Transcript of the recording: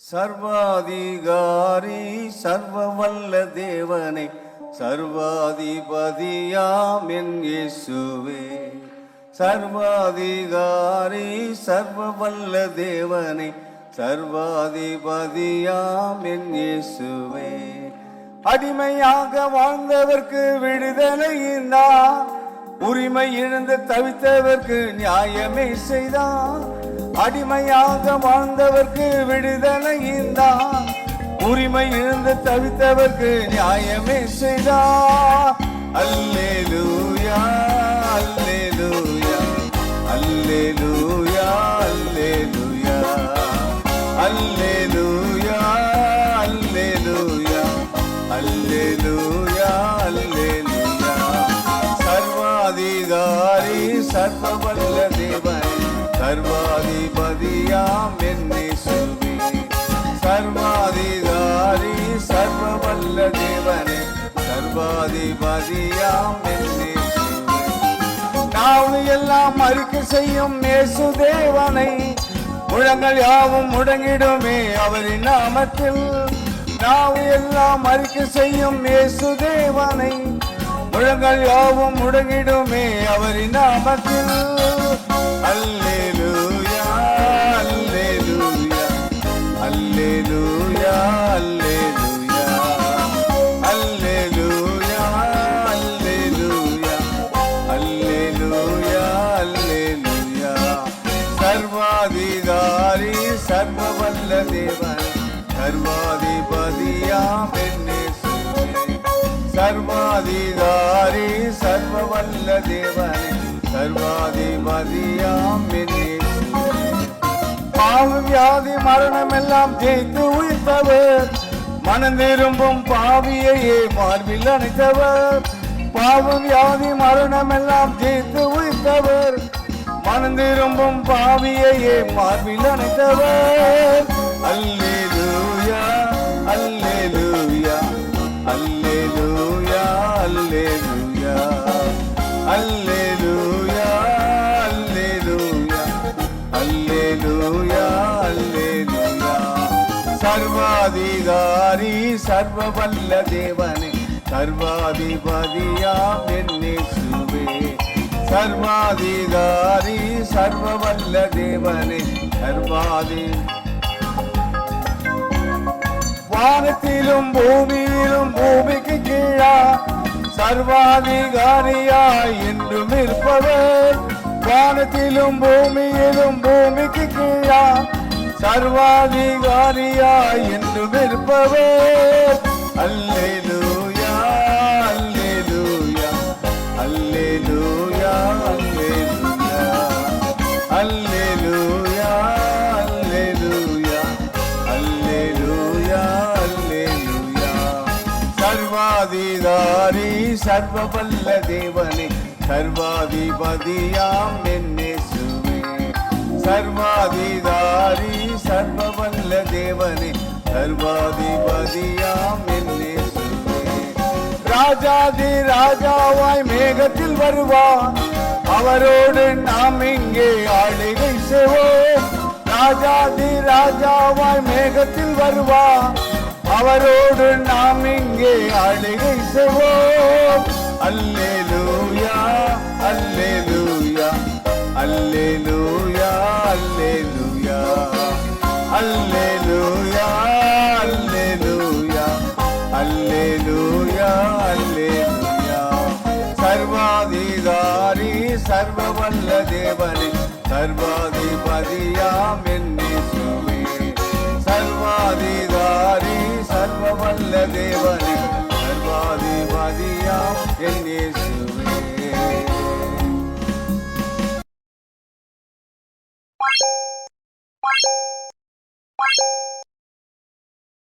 சர்வாதிகாரி சர்வவல்ல தேவனை சர்வாதிபதியாம் என் இயேசுவே. சர்வாதிகாரி சர்வவல்ல தேவனை சர்வாதிபதியாம் என் இயேசுவே. அடிமையாக வாழ்ந்தவர்க்கு விடுதலை இருந்தார், உரிமை இழந்து தவித்தவர்க்கு நியாயமே செய்தார். அடிமையாக வாழ்ந்தவர்க்கு விடுதலை இருந்தார், உரிமை இழந்து தவித்தவர்க்கு நியாயமே செய்தார். அல்லேலூயா அல்லேலூயா அல்லேலூயா அல்லேலூயா அல்லேலூயா அல்லேலூயா அல்லேலூயா அல்லேலூயா. சர்வாதிகாரி சர்வவல்ல தேவன் சர்வாதிபதியாம் என் இயேசுவே. சர்வாதிகாரி சர்வவல்ல தேவனே சர்வாதிபதியாம் என் இயேசுவே. நாவு எல்லாம் அறிக்கை செய்யும் இயேசு தேவனை, முழங்கள் யாவும் முடங்கிடுமே அவரின் நாமத்தில். நாவு எல்லாம் அறிக்கை செய்யும் இயேசு தேவனை, முழங்கள் யாவும் முடங்கிடுமே அவரின் நாமத்தில். அல்லேலூயா அல்லேலூயா அல்லேலூயா அல்லேலூயா அல்லேலூயா அல்லேலூயா அல்லேலூயா அல்லேலூயா. சர்வாதிகாரி சர்வவல்ல தேவன் சர்வாதிபதியாம் என் இயேசுவே. சர்வாதிகாரி சர்வவல்ல தேவனே சர்வாதிபதியாம் என் இயேசுவே. பாவம் வியாதி மரணம் எல்லாம் ஜெயித்து உயிர்த்தவர், மனம் திரும்பும் பாவியையே மார்பில் அணைத்தவர். பாவம் வியாதி மரணம் எல்லாம் ஜெயித்து உயிர்த்தவர், மனம் திரும்பும் பாவியையே மார்பில் அணைத்தவர். அல்லேலூயா அல்லேலூயா அல்லேலூயா அல்லேலூயா அல்லேலூயா அல்லேலூயா அல்லேலூயா அல்லேலூயா. சர்வாதிகாரி சர்வவல்ல தேவனே சர்வாதிபதியாம் என் இயேசுவே. சர்வாதிகாரி சர்வவல்ல தேவனே வானத்திலும் பூமியிலும் பூமிக்கு கீழா சர்வாதிகாரியாய் என்றும் இருப்பவர். வானத்திலும் பூமியிலும் பூமிக்கு கீழா சர்வாதிகாரியாய் என்றும் இருப்பவர். அல்லேலூயா அல்லேலூயா அல்லேலூயா அல்லேலூயா அல்லேலூயா அல்லேலூயா அல்லேலூயா அல்லேலூயா. சர்வாதிகாரி சர்வவல்ல தேவனே சர்வாதிபதியாம் என் இயேசுவே. சர்வாதிகாரி சர்வவல்ல தேவனே சர்வாதிபதியாம் என் இயேசுவே. ராஜாதி ராஜாவாய் மேகத்தில் வருவார், அவரோடு நாம் இங்கே ஆளுகை செய்வோம். ராஜாதி ராஜாவாய் மேகத்தில் வருவார், அவரோடு நாம் இங்கே ஆளுகை செய்வோம். அல்லேலூயா அல்லேலூயா அல்லேலூயா அல்லேலூயா அல்லேலூயா அல்லேலூயா அல்லேலூயா அல்லேலூயா. சர்வாதிகாரி சர்வவல்ல தேவனே சர்வாதிபதியாம் என் இயேசுவே. சர்வாதிகாரி சர்வவல்ல தேவனே